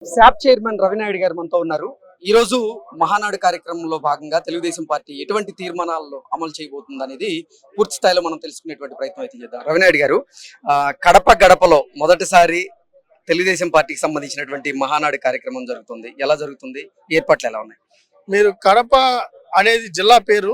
SAAP chairman Ravi Naidu గారు మనతో ఉన్నారు. ఈ రోజు మహానాడు కార్యక్రమంలో భాగంగా తెలుగుదేశం పార్టీ ఎటువంటి తీర్మానాలను అమలు చేయబోతుంది అనేది పూర్తి స్థాయిలో మనం తెలుసుకునేటువంటి ప్రయత్నం అయితే చేద్దాం. రవినాయుడు గారు, కడప గడపలో మొదటిసారి తెలుగుదేశం పార్టీకి సంబంధించినటువంటి మహానాడు కార్యక్రమం జరుగుతుంది. ఎలా జరుగుతుంది? ఏర్పాట్లు ఎలా ఉన్నాయి? మీరు కడప అనేది జిల్లా పేరు,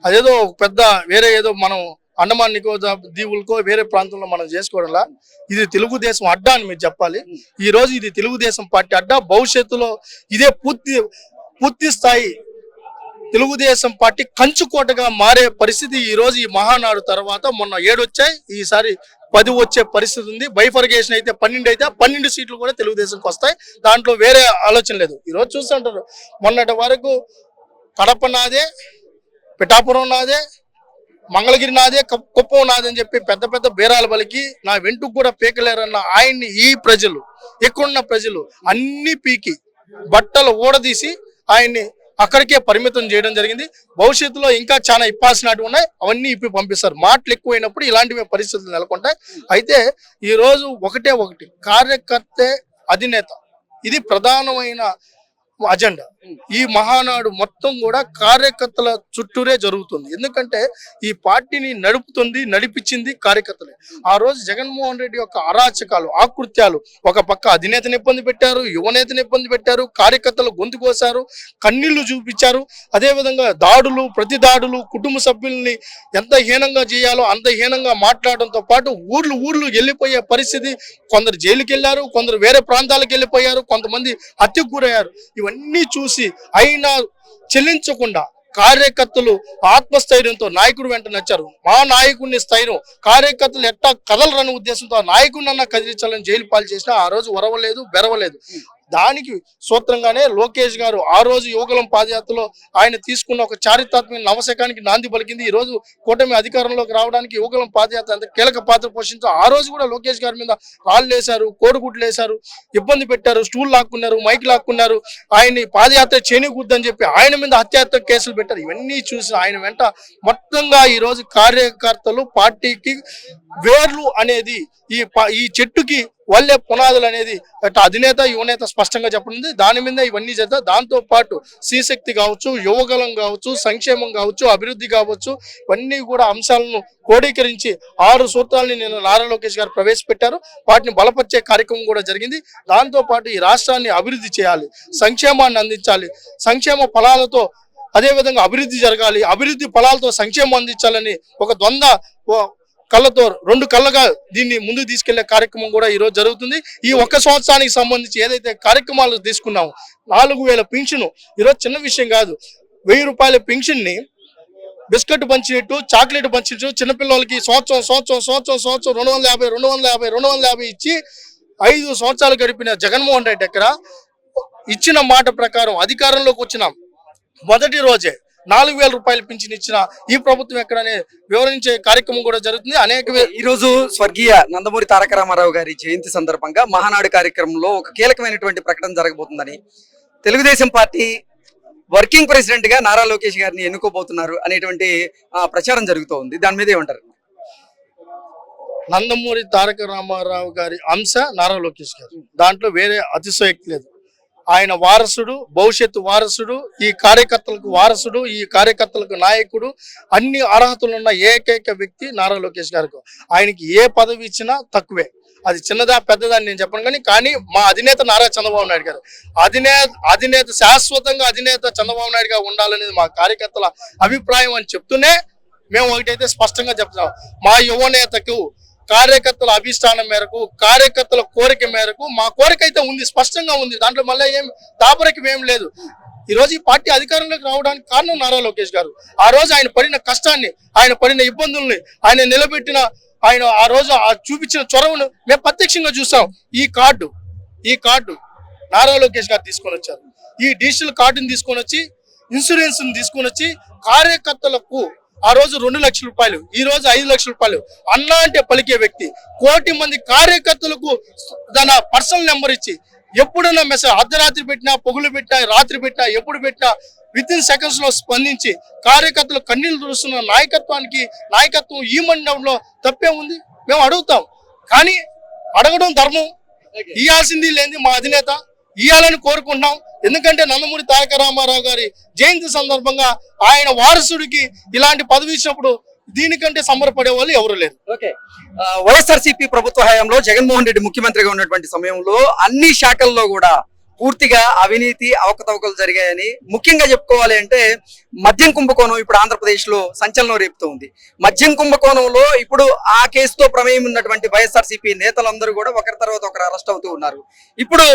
అదేదో పెద్ద వేరే ఏదో మనం అండమాన్ నికోబార్ దీవులకో వేరే ప్రాంతంలో మనం చేసుకోవడంలా ఇది తెలుగుదేశం అడ్డా అని మీరు చెప్పాలి. ఈ రోజు ఇది తెలుగుదేశం పార్టీ అడ్డా. భవిష్యత్తులో ఇదే పూర్తి స్థాయి తెలుగుదేశం పార్టీ కంచుకోటగా మారే పరిస్థితి ఈ రోజు ఈ మహానాడు తర్వాత మొన్న 7 వచ్చాయి, ఈసారి 10 వచ్చే పరిస్థితి ఉంది. బైఫర్గేషన్ అయితే 12 అయితే 12 సీట్లు కూడా తెలుగుదేశంకి వస్తాయి. దాంట్లో వేరే ఆలోచన లేదు. ఈ రోజు చూస్తుంటారు, మొన్నటి వరకు కడప నాదే, పిఠాపురం నాదే, మంగళగిరి నాదే, కుప్పం నాదే అని చెప్పి పెద్ద పెద్ద బేరాలు పలికి నా వెంటుకు కూడా పీకలేరన్న ఆయన్ని ఈ ప్రజలు, ఇక్కడున్న ప్రజలు అన్ని పీకి బట్టలు ఊడదీసి ఆయన్ని అక్కడికే పరిమితం చేయడం జరిగింది. భవిష్యత్తులో ఇంకా చాలా ఇప్పాల్సినవి ఉన్నాయి, అవన్నీ ఇప్పి పంపిస్తారు. మాటలు ఎక్కువైనప్పుడు ఇలాంటివి పరిస్థితులు నెలకొంటాయి. అయితే ఈరోజు ఒకటి కార్యకర్తే అధినేత, ఇది ప్రధానమైన అజెండా. ఈ మహానాడు మొత్తం కూడా కార్యకర్తల చుట్టూరే జరుగుతుంది. ఎందుకంటే ఈ పార్టీని నడిపించింది కార్యకర్తలే. ఆ రోజు జగన్మోహన్ రెడ్డి యొక్క అరాచకాలు, ఆకృత్యాలు, ఒక పక్క అధినేతని ఇబ్బంది పెట్టారు, యువనేతని ఇబ్బంది పెట్టారు, కార్యకర్తలు గొంతు కోసారు, కన్నీళ్లు చూపించారు. అదేవిధంగా దాడులు, ప్రతి దాడులు, కుటుంబ సభ్యుల్ని ఎంత హీనంగా చేయాలో అంత హీనంగా మాట్లాడడంతో పాటు ఊర్లు వెళ్ళిపోయే పరిస్థితి. కొందరు జైలుకి వెళ్ళారు, కొందరు వేరే ప్రాంతాలకు వెళ్ళిపోయారు, కొంతమంది హత్యకు గురయ్యారు. ఇవన్నీ చూసి అయినా చెల్లించకుండా కార్యకర్తలు ఆత్మస్థైర్యంతో నాయకుడు వెంట నచ్చారు. మా నాయకుడిని స్థైర్యం, కార్యకర్తలు ఎట్టా కదలరని ఉద్దేశంతో నాయకుడినన్నా కదిలించాలని జైలు పాలు చేసినా ఆ రోజు ఒరవలేదు, బెరవలేదు. దానికి సూత్రంగానే లోకేష్ గారు ఆ రోజు యువగలం పాదయాత్రలో ఆయన తీసుకున్న ఒక చారిత్రాత్మక నవశకానికి నాంది పలికింది. ఈ రోజు కూటమి అధికారంలోకి రావడానికి యువగలం పాదయాత్ర అంత కీలక పాత్ర పోషించారు. ఆ రోజు కూడా లోకేష్ గారి మీద రాళ్ళు వేశారు, కోడిగుడ్లు వేశారు, ఇబ్బంది పెట్టారు, స్టూల్ లాక్కున్నారు, మైక్ లాక్కున్నారు, ఆయన్ని పాదయాత్ర చేయకూడదని చెప్పి ఆయన మీద హత్యాత్మక కేసులు పెట్టారు. ఇవన్నీ చూసి ఆయన వెంట మొత్తంగా ఈ రోజు కార్యకర్తలు పార్టీకి వేర్లు అనేది ఈ చెట్టుకి వల్లే పునాదులు అనేది అధినేత యువనేత స్పష్టంగా చెప్పనుంది. దాని మీద ఇవన్నీ చేద్దాం. దాంతో పాటు శ్రీశక్తి కావచ్చు, యువగలం కావచ్చు, సంక్షేమం కావచ్చు, అభివృద్ధి కావచ్చు, ఇవన్నీ కూడా అంశాలను క్రోడీకరించి 6 సూత్రాలని నేను నారా లోకేష్ గారు ప్రవేశపెట్టారు. వాటిని బలపరిచే కార్యక్రమం కూడా జరిగింది. దాంతో పాటు ఈ రాష్ట్రాన్ని అభివృద్ధి చేయాలి, సంక్షేమాన్ని అందించాలి, సంక్షేమ ఫలాలతో అదేవిధంగా అభివృద్ధి జరగాలి, అభివృద్ధి ఫలాలతో సంక్షేమం అందించాలని ఒక కళ్ళతో 2 కళ్ళగా దీన్ని ముందుకు తీసుకెళ్లే కార్యక్రమం కూడా ఈ రోజు జరుగుతుంది. ఈ 1 సంవత్సరానికి సంబంధించి ఏదైతే కార్యక్రమాలు తీసుకున్నామో 4000 పెన్షన్, ఈరోజు చిన్న విషయం కాదు. 1000 రూపాయల పెన్షన్ ని బిస్కెట్ పంచినట్టు, చాక్లెట్ పంచినట్టు చిన్నపిల్లలకి సంవత్సరం 250 ఇచ్చి 5 సంవత్సరాలు గడిపిన జగన్మోహన్ రెడ్డి దగ్గర ఇచ్చిన మాట ప్రకారం అధికారంలోకి వచ్చిన మొదటి రోజే 4000 రూపాయలు పింఛన్ ఇచ్చిన ఈ ప్రభుత్వం ఎక్కడనే వివరించే కార్యక్రమం కూడా జరుగుతుంది. ఈ రోజు స్వర్గీయ నందమూరి తారక రామారావు గారి జయంతి సందర్భంగా మహానాడు కార్యక్రమంలో ఒక కీలకమైనటువంటి ప్రకటన జరగబోతుందని, తెలుగుదేశం పార్టీ వర్కింగ్ ప్రెసిడెంట్ గా నారా లోకేష్ గారిని ఎన్నుకోబోతున్నారు అనేటువంటి ప్రచారం జరుగుతోంది. దాని మీద ఏమంటారు? నందమూరి తారక రామారావు గారి అంశ నారా లోకేష్ గారు, దాంట్లో వేరే అతిశయోక్తి లేదు. ఆయన వారసుడు, భవిష్యత్తు వారసుడు, ఈ కార్యకర్తలకు వారసుడు, ఈ కార్యకర్తలకు నాయకుడు, అన్ని అర్హతలున్న ఏకైక వ్యక్తి నారా లోకేష్ గారికి. ఆయనకి ఏ పదవి ఇచ్చినా తక్కువే. అది చిన్నదా పెద్దదా అని నేను చెప్పను, కానీ మా అధినేత నారా చంద్రబాబు నాయుడు గారు అధినేత శాశ్వతంగా అధినేత చంద్రబాబు నాయుడు గారు ఉండాలనేది మా కార్యకర్తల అభిప్రాయం అని చెప్తూనే మేము ఒకటైతే స్పష్టంగా చెప్తున్నాం. మా యువనేతకు కార్యకర్తల అభిష్టానం మేరకు, కార్యకర్తల కోరిక మేరకు మా కోరిక అయితే ఉంది, స్పష్టంగా ఉంది. దాంట్లో మళ్ళీ ఏం దాపరికం ఏం లేదు. ఈ రోజు ఈ పార్టీ అధికారంలోకి రావడానికి కారణం నారా లోకేష్ గారు. ఆ రోజు ఆయన పడిన కష్టాన్ని, ఆయన పడిన ఇబ్బందుల్ని, ఆయన నిలబెట్టిన, ఆయన ఆ రోజు చూపించిన చొరవను మేము ప్రత్యక్షంగా చూసాం. ఈ కార్డు నారా లోకేష్ గారు తీసుకొని వచ్చారు. ఈ డిజిటల్ కార్డుని తీసుకొని వచ్చి, ఇన్సూరెన్స్ తీసుకొని వచ్చి కార్యకర్తలకు ఆ రోజు 2 లక్షల రూపాయలు, ఈ రోజు 5 లక్షల రూపాయలు అన్నా అంటే పలికే వ్యక్తి. 1 కోటి మంది కార్యకర్తలకు తన పర్సనల్ నెంబర్ ఇచ్చి ఎప్పుడైనా మెసేజ్, అర్ధరాత్రి పెట్టినా, పొగులు పెట్టినా, రాత్రి పెట్టినా, ఎప్పుడు పెట్టినా విత్ ఇన్ సెకండ్స్ లో స్పందించి కార్యకర్తలు కన్నీళ్లు తుడుస్తున్న నాయకత్వం ఈ మండలంలో తప్పే ఉంది. మేము అడుగుతాం, కానీ అడగడం ధర్మం. ఇయ్యాల్సింది లేని మా అధినేత ఇవ్వాలని కోరుకుంటున్నాం. ఎందుకంటే నందమూరి తారక రామారావు గారి జయంతి సందర్భంగా ఆయన వారసుడికి ఇలాంటి పదవి ఇచ్చినప్పుడు దీనికంటే సంబరపడే వాళ్ళు ఎవరు లేరు. ఓకే, వైఎస్ఆర్సీపీ ప్రభుత్వ హయాంలో జగన్మోహన్ రెడ్డి ముఖ్యమంత్రిగా ఉన్నటువంటి సమయంలో అన్ని శాఖల్లో కూడా పూర్తిగా అవినీతి అవకతవకలు జరిగాయని ముఖ్యంగా చెప్పుకోవాలి అంటే మద్యం కుంభకోణం ఇప్పుడు ఆంధ్రప్రదేశ్ లో సంచలనం రేపుతూ ఉంది. మద్యం కుంభకోణంలో ఇప్పుడు ఆ కేసుతో ప్రమేయం ఉన్నటువంటి వైఎస్ఆర్సీపీ నేతలందరూ కూడా ఒకరి తర్వాత ఒకరు అరెస్ట్ అవుతూ ఉన్నారు. ఇప్పుడు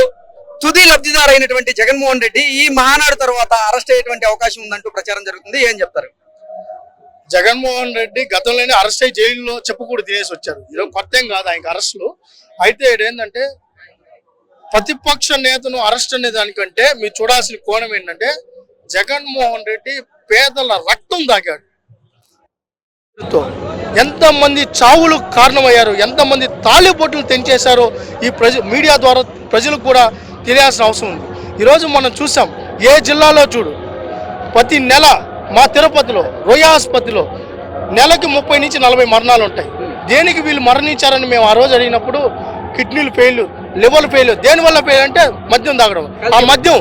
తుది లబ్ధిదారు అయినటువంటి జగన్మోహన్ రెడ్డి ఈ మహానాడు తర్వాత అరెస్ట్ అయ్యేటువంటి అవకాశం ఉందంటూ ప్రచారం జరుగుతుంది. ఏం చెప్తారు? జగన్మోహన్ రెడ్డి గతంలోనే అరెస్ట్ అయ్యి జైల్లో చెప్పకూడదు తినేసి వచ్చారు. ఈరోజు కొత్త ఏం కాదు ఆయనకి అరెస్టులు. అయితే ఏంటంటే ప్రతిపక్ష నేతను అరెస్ట్ అనే దానికంటే మీరు చూడాల్సిన కోణం ఏంటంటే జగన్మోహన్ రెడ్డి పేదల రక్తం తాగాడు. ఎంతమంది చావులు కారణమయ్యారు, ఎంతమంది తాళిబొట్టులు తెంచేశారో ఈ మీడియా ద్వారా ప్రజలకు కూడా తెలియాల్సిన అవసరం ఉంది. ఈరోజు మనం చూసాం, ఏ జిల్లాలో చూడు ప్రతి నెల మా తిరుపతిలో రోయా ఆసుపత్రిలో నెలకి 30 నుంచి 40 మరణాలు ఉంటాయి. దేనికి వీళ్ళు మరణించారని మేము ఆ రోజు అడిగినప్పుడు కిడ్నీలు ఫెయిల్, లివర్ ఫెయిల్. దేనివల్ల ఫెయిల్ అంటే మద్యం తాగడం. ఆ మద్యం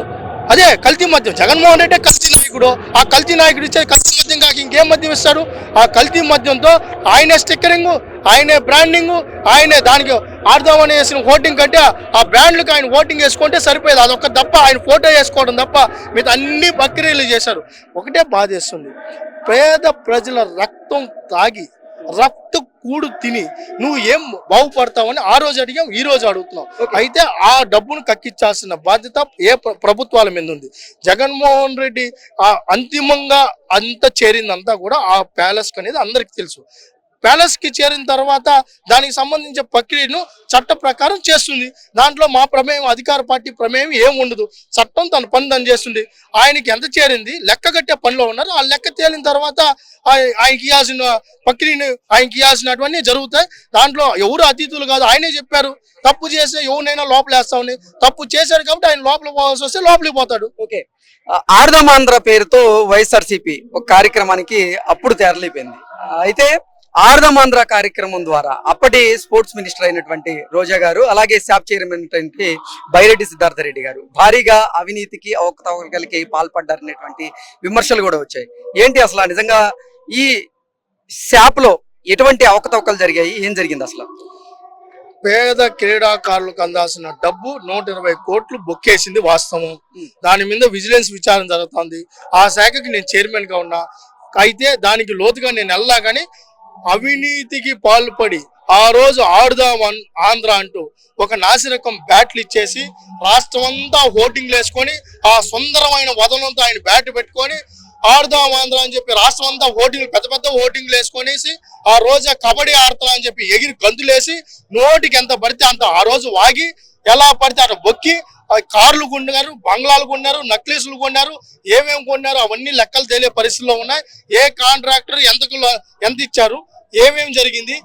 అదే కల్తీ మద్యం. జగన్మోహన్ రెడ్డి కల్తీ నాయకుడు. ఆ కల్తీ నాయకుడు ఇచ్చే కల్తీ మద్యం కాక ఇంకేం మద్యం ఇస్తాడు? ఆ కల్తీ మద్యంతో ఆయనే స్టిక్కరింగ్, ఆయనే బ్రాండింగ్, ఆయనే దానికి ఆడదామని వేసిన ఓటింగ్ కంటే ఆ బ్రాండ్లకు ఆయన ఓటింగ్ వేసుకుంటే సరిపోయేది. అదొక తప్ప ఆయన ఫోటో వేసుకోవడం తప్ప మిగతా అన్ని ప్రక్రియలు చేశారు. ఒకటే బాధేస్తుంది, పేద ప్రజల రక్తం తాగి రక్త కూడు తిని నువ్వు ఏం బాగుపడతావని ఆ రోజు అడిగాం, ఈ రోజు అడుగుతున్నాం. అయితే ఆ డబ్బును కక్కించాల్సిన బాధ్యత ఏ ప్రభుత్వాల మీద ఉంది. జగన్మోహన్ రెడ్డి అంతిమంగా అంత చేరిందంతా కూడా ఆ ప్యాలెస్ అనేది అందరికి తెలుసు. ప్యాలెస్ కి చేరిన తర్వాత దానికి సంబంధించిన ప్రక్రియను చట్ట ప్రకారం చేస్తుంది. దాంట్లో మా ప్రమేయం, అధికార పార్టీ ప్రమేయం ఏం ఉండదు. చట్టం తన పని తను చేస్తుంది. ఆయనకి ఎంత చేరింది లెక్క కట్టే పనిలో ఉన్నారు. ఆ లెక్క తేలిన తర్వాత ఆయనకి ఇవ్వాల్సిన ప్రక్రియను ఆయనకి ఇవ్వాల్సినటువంటి జరుగుతాయి. దాంట్లో ఎవరు అతిథులు కాదు, ఆయనే చెప్పారు తప్పు చేస్తే ఎవరినైనా లోపలేస్తామని. తప్పు చేశారు కాబట్టి ఆయన లోపల పోవాల్సి వస్తే లోపలికి పోతాడు. ఓకే, ఆర్ధమాంధ్ర పేరుతో వైఎస్ఆర్సీపీ ఒక కార్యక్రమానికి అప్పుడు తెరలిపోయింది. అయితే ఆర్ధమాంధ్ర కార్యక్రమం ద్వారా అప్పటి స్పోర్ట్స్ మినిస్టర్ అయినటువంటి రోజా గారు, అలాగే శాప్ చైర్మన్ అయినటువంటి బైరెడ్డి సిద్ధార్థ రెడ్డి గారు భారీగా అవినీతికి అవకతవకలకి పాల్పడ్డారనేటువంటి విమర్శలు కూడా వచ్చాయి. ఏంటి అసలు నిజంగా ఈ శాప్ లో ఎటువంటి అవకతవకలు జరిగాయి? ఏం జరిగింది అసలు? పేద క్రీడాకారులకు అందాల్సిన డబ్బు 120 కోట్లు బొక్కేసింది వాస్తవం. దాని మీద విజిలెన్స్ విచారణ జరుగుతుంది. ఆ శాఖకి నేను చైర్మన్ గా ఉన్నా. అయితే దానికి లోతుగా నేను వెళ్ళా కానీ అవినీతికి పాల్పడి ఆ రోజు ఆడుదాం ఆంధ్ర అంటూ ఒక నాసిరకం బ్యాట్లు ఇచ్చేసి రాష్ట్రం అంతా ఓటింగ్లు వేసుకొని ఆ సుందరమైన వదనంతో ఆయన బ్యాట్ పెట్టుకొని ఆడుదాం ఆంధ్ర అని చెప్పి రాష్ట్రం అంతా ఓటింగ్లు పెద్ద పెద్ద ఓటింగ్లు వేసుకొనేసి ఆ రోజు కబడ్డీ ఆడతా అని చెప్పి ఎగిరి గంతులేసి నోటికి ఎంత పడితే అంత ఆ రోజు వాగి ఎలా పడితే అక్కడ బొక్కి కార్లు కొన్నారు, బంగ్లాలు కొన్నారు, నక్లీసులు కొన్నారు, ఏమేమి కొన్నారు అవన్నీ లెక్కలు తేలే పరిస్థితిలో ఉన్నాయి. ఏ కాంట్రాక్టర్ ఎంత ఇచ్చారు, ఏమేమి జరిగింది,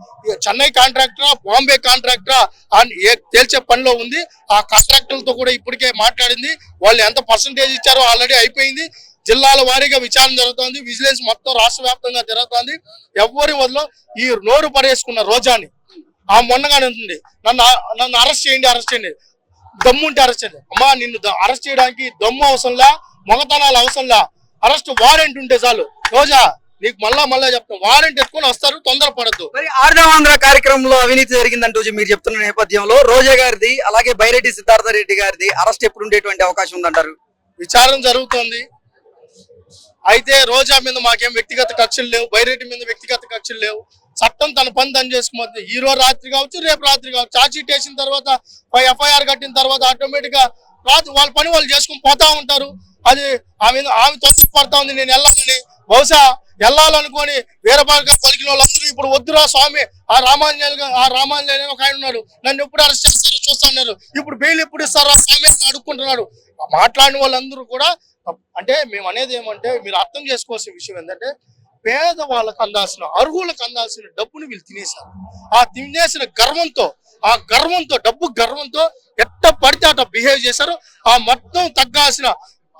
చెన్నై కాంట్రాక్టరా బాంబే కాంట్రాక్టరా అని తేల్చే పనిలో ఉంది. ఆ కాంట్రాక్టర్లతో కూడా ఇప్పటికే మాట్లాడింది. వాళ్ళు ఎంత పర్సంటేజ్ ఇచ్చారో ఆల్రెడీ అయిపోయింది. జిల్లాల వారీగా విచారణ జరుగుతుంది. విజిలెన్స్ మొత్తం రాష్ట్ర వ్యాప్తంగా జరుగుతుంది. ఎవరి వల్ల ఈ నోరు పడేసుకున్న రోజాని ఆ మొన్నగానే ఉంటుంది, నన్ను అరెస్ట్ చేయండి, దమ్ముంటే అరెస్ట్ చేయండి. అమ్మా నిన్ను అరెస్ట్ చేయడానికి దమ్ము అవసరంలా, మొగతనాలు అవసరంలా, అరెస్ట్ వారెంట్ ఉంటే చాలు. రోజా నీకు మళ్ళా చెప్తాం, వారెంట్ ఎత్తుకొని వస్తారు, తొందరపడద్దు. మరి ఆర్ధమాంధ్ర కార్యక్రమంలో అవినీతి జరిగిందంటూ మీరు చెప్తున్న నేపథ్యంలో రోజా గారిది అలాగే బైరెడ్డి సిద్ధార్థ రెడ్డి గారిది అరెస్ట్ ఎప్పుడు ఉండేటువంటి అవకాశం ఉందంటారు? విచారణ జరుగుతుంది. అయితే రోజా మీద మాకేం వ్యక్తిగత కక్షలు లేవు, బైరెడ్డి మీద వ్యక్తిగత కక్షలు లేవు. చట్టం తన పని తను చేసుకుపోతుంది. ఈ రోజు రాత్రి కావచ్చు, రేపు రాత్రి కావచ్చు, ఛార్జ్షీట్ వేసిన తర్వాత ఎఫ్ఐఆర్ కట్టిన తర్వాత ఆటోమేటిక్ గా వాళ్ళ పని వాళ్ళు చేసుకుని పోతా ఉంటారు. అది ఆమె తొందర పడతా ఉంది నేను వెళ్ళాలని. బహుశా వెళ్ళాలనుకొని వేరే పలికిన వాళ్ళందరూ ఇప్పుడు వద్దురా స్వామి, ఆ రామాంజనేయులు ఒక ఆయన ఉన్నాడు, నన్ను ఎప్పుడు అరెస్ట్ చేస్తారో చూస్తున్నారు, ఇప్పుడు బెయిల్ ఎప్పుడు ఇస్తారో స్వామి అడుక్కుంటున్నాడు. మాట్లాడిన వాళ్ళందరూ కూడా అంటే మేము అనేది ఏమంటే మీరు అర్థం చేసుకోవాల్సిన విషయం ఏంటంటే పేదవాళ్ళకు అందాల్సిన, అర్హులకు అందాల్సిన డబ్బుని వీళ్ళు తినేశారు. ఆ తినేసిన గర్వంతో డబ్బు గర్వంతో ఎట్ట పడితే అట్ట బిహేవ్ చేశారు. ఆ మొత్తం తగ్గాల్సిన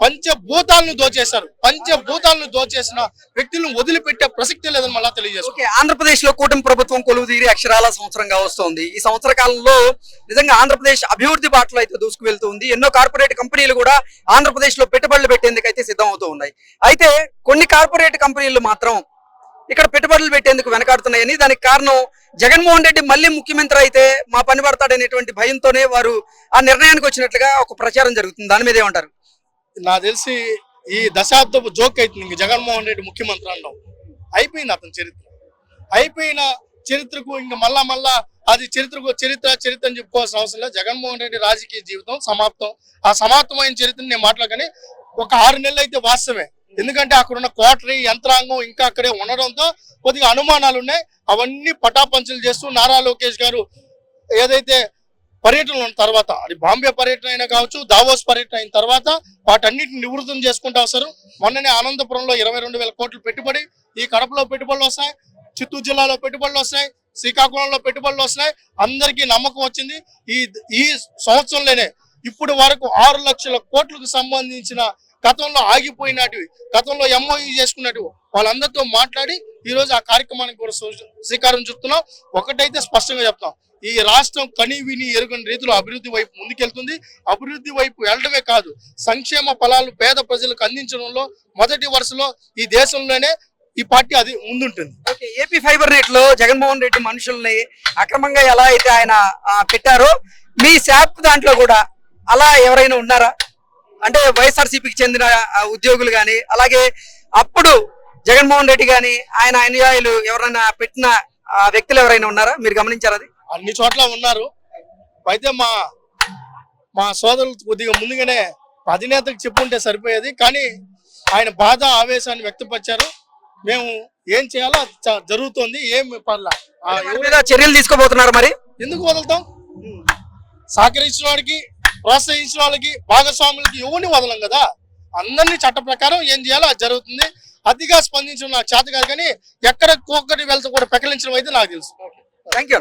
పంచభూతాలను దోచేశారు. పంచభూతాలను దోచేసిన వ్యక్తులను వదిలిపెట్టే ప్రసక్తి లేదని మళ్ళా తెలియజేస్తారు. ఓకే, ఆంధ్రప్రదేశ్ లో కూటమి ప్రభుత్వం కొలువు తీరి అక్షరాల సంవత్సరంగా వస్తోంది. ఈ సంవత్సర కాలంలో నిజంగా ఆంధ్రప్రదేశ్ అభివృద్ధి బాటలో అయితే దూసుకు వెళ్తుంది. ఎన్నో కార్పొరేట్ కంపెనీలు కూడా ఆంధ్రప్రదేశ్ లో పెట్టుబడులు పెట్టేందుకు అయితే సిద్ధం అవుతూ ఉన్నాయి. అయితే కొన్ని కార్పొరేట్ కంపెనీలు మాత్రం ఇక్కడ పెట్టుబడులు పెట్టేందుకు వెనకాడుతున్నాయని, దానికి కారణం జగన్మోహన్ రెడ్డి మళ్ళీ ముఖ్యమంత్రి అయితే మా పని పడతాడనేటువంటి భయంతోనే వారు ఆ నిర్ణయానికి వచ్చినట్లుగా ఒక ప్రచారం జరుగుతుంది. దాని మీద ఏమంటారు? నాకు తెలిసి ఈ దశాబ్దపు జోక్ అవుతుంది. ఇంక జగన్మోహన్ రెడ్డి ముఖ్యమంత్రి అన్నాం, అయిపోయింది అతని చరిత్ర. అయిపోయిన చరిత్రకు ఇంక మళ్ళా అది చరిత్ర అని చెప్పుకోవాల్సిన అవసరం లేదు. జగన్మోహన్ రెడ్డి రాజకీయ జీవితం సమాప్తం. ఆ సమాప్తమైన చరిత్రని నేను మాట్లాడగానే ఒక 6 నెలలు అయితే వాస్తవమే. ఎందుకంటే అక్కడ ఉన్న కోటరీ యంత్రాంగం ఇంకా అక్కడే ఉండడంతో కొద్దిగా అనుమానాలు ఉన్నాయి. అవన్నీ పటాపంచలు చేస్తూ నారా లోకేష్ గారు ఏదైతే పర్యటనలు ఉన్న తర్వాత, అది బాంబే పర్యటన అయినా కావచ్చు, దావోస్ పర్యటన అయిన తర్వాత వాటన్నిటిని నివృత్తం చేసుకుంటూ వస్తారు. మొన్ననే అనంతపురంలో 22,000 కోట్లు పెట్టుబడి, ఈ కడపలో పెట్టుబడులు వస్తాయి, చిత్తూరు జిల్లాలో పెట్టుబడులు వస్తాయి, శ్రీకాకుళంలో పెట్టుబడులు వస్తాయి. అందరికీ నమ్మకం వచ్చింది. ఈ సంవత్సరంలోనే ఇప్పుడు వరకు 6 లక్షల కోట్లకు సంబంధించిన గతంలో ఆగిపోయినటివి, గతంలో ఎంఓయూ చేసుకున్నట్టు వాళ్ళందరితో మాట్లాడి ఈ రోజు ఆ కార్యక్రమానికి కూడా శ్రీకారం చుడుతున్నాం. ఒకటైతే స్పష్టంగా చెప్తాం, ఈ రాష్ట్రం కని విని ఎరుగని రీతిలో అభివృద్ధి వైపు ముందుకెళ్తుంది. అభివృద్ధి వైపు వెళ్ళడమే కాదు, సంక్షేమ ఫలాలు పేద ప్రజలకు అందించడంలో మొదటి వరుసలో ఈ దేశంలోనే ఈ పార్టీ అది ముందుంటుంది. ఓకే, ఏపీ ఫైబర్ నెట్ లో జగన్మోహన్ రెడ్డి మనుషుల్ని అక్రమంగా ఎలా అయితే ఆయన పెట్టారో, మీ శాప్ దాంట్లో కూడా అలా ఎవరైనా ఉన్నారా? అంటే వైఎస్ఆర్సీపీకి చెందిన ఉద్యోగులు కానీ, అలాగే అప్పుడు జగన్మోహన్ రెడ్డి కానీ ఆయన అనుయాయులు ఎవరైనా పెట్టిన వ్యక్తులు ఎవరైనా ఉన్నారా? మీరు గమనించారు? అది అన్ని చోట్ల ఉన్నారు. అయితే మా సోదరులు కొద్దిగా ముందుగానే అధినేతకు చెప్పుంటే సరిపోయేది, కానీ ఆయన బాధ ఆవేశాన్ని వ్యక్తపరిచారు. మేము ఏం చేయాలో జరుగుతోంది. ఏం పర్లా చర్యలు తీసుకోబోతున్నారు. మరి ఎందుకు వదులుతాం? సహకరించిన వాడికి, ప్రోత్సహించిన వాళ్ళకి, భాగస్వాములకి ఎవరిని వదలం కదా. అందరినీ చట్ట ప్రకారం ఏం చేయాలో అది జరుగుతుంది. అతిగా స్పందించడం నాకు చేత కాదు, కానీ ఎక్కడ ఒక్కటి వెళ్తే కూడా పెకలించడం అయితే నాకు తెలుసు. Thank you.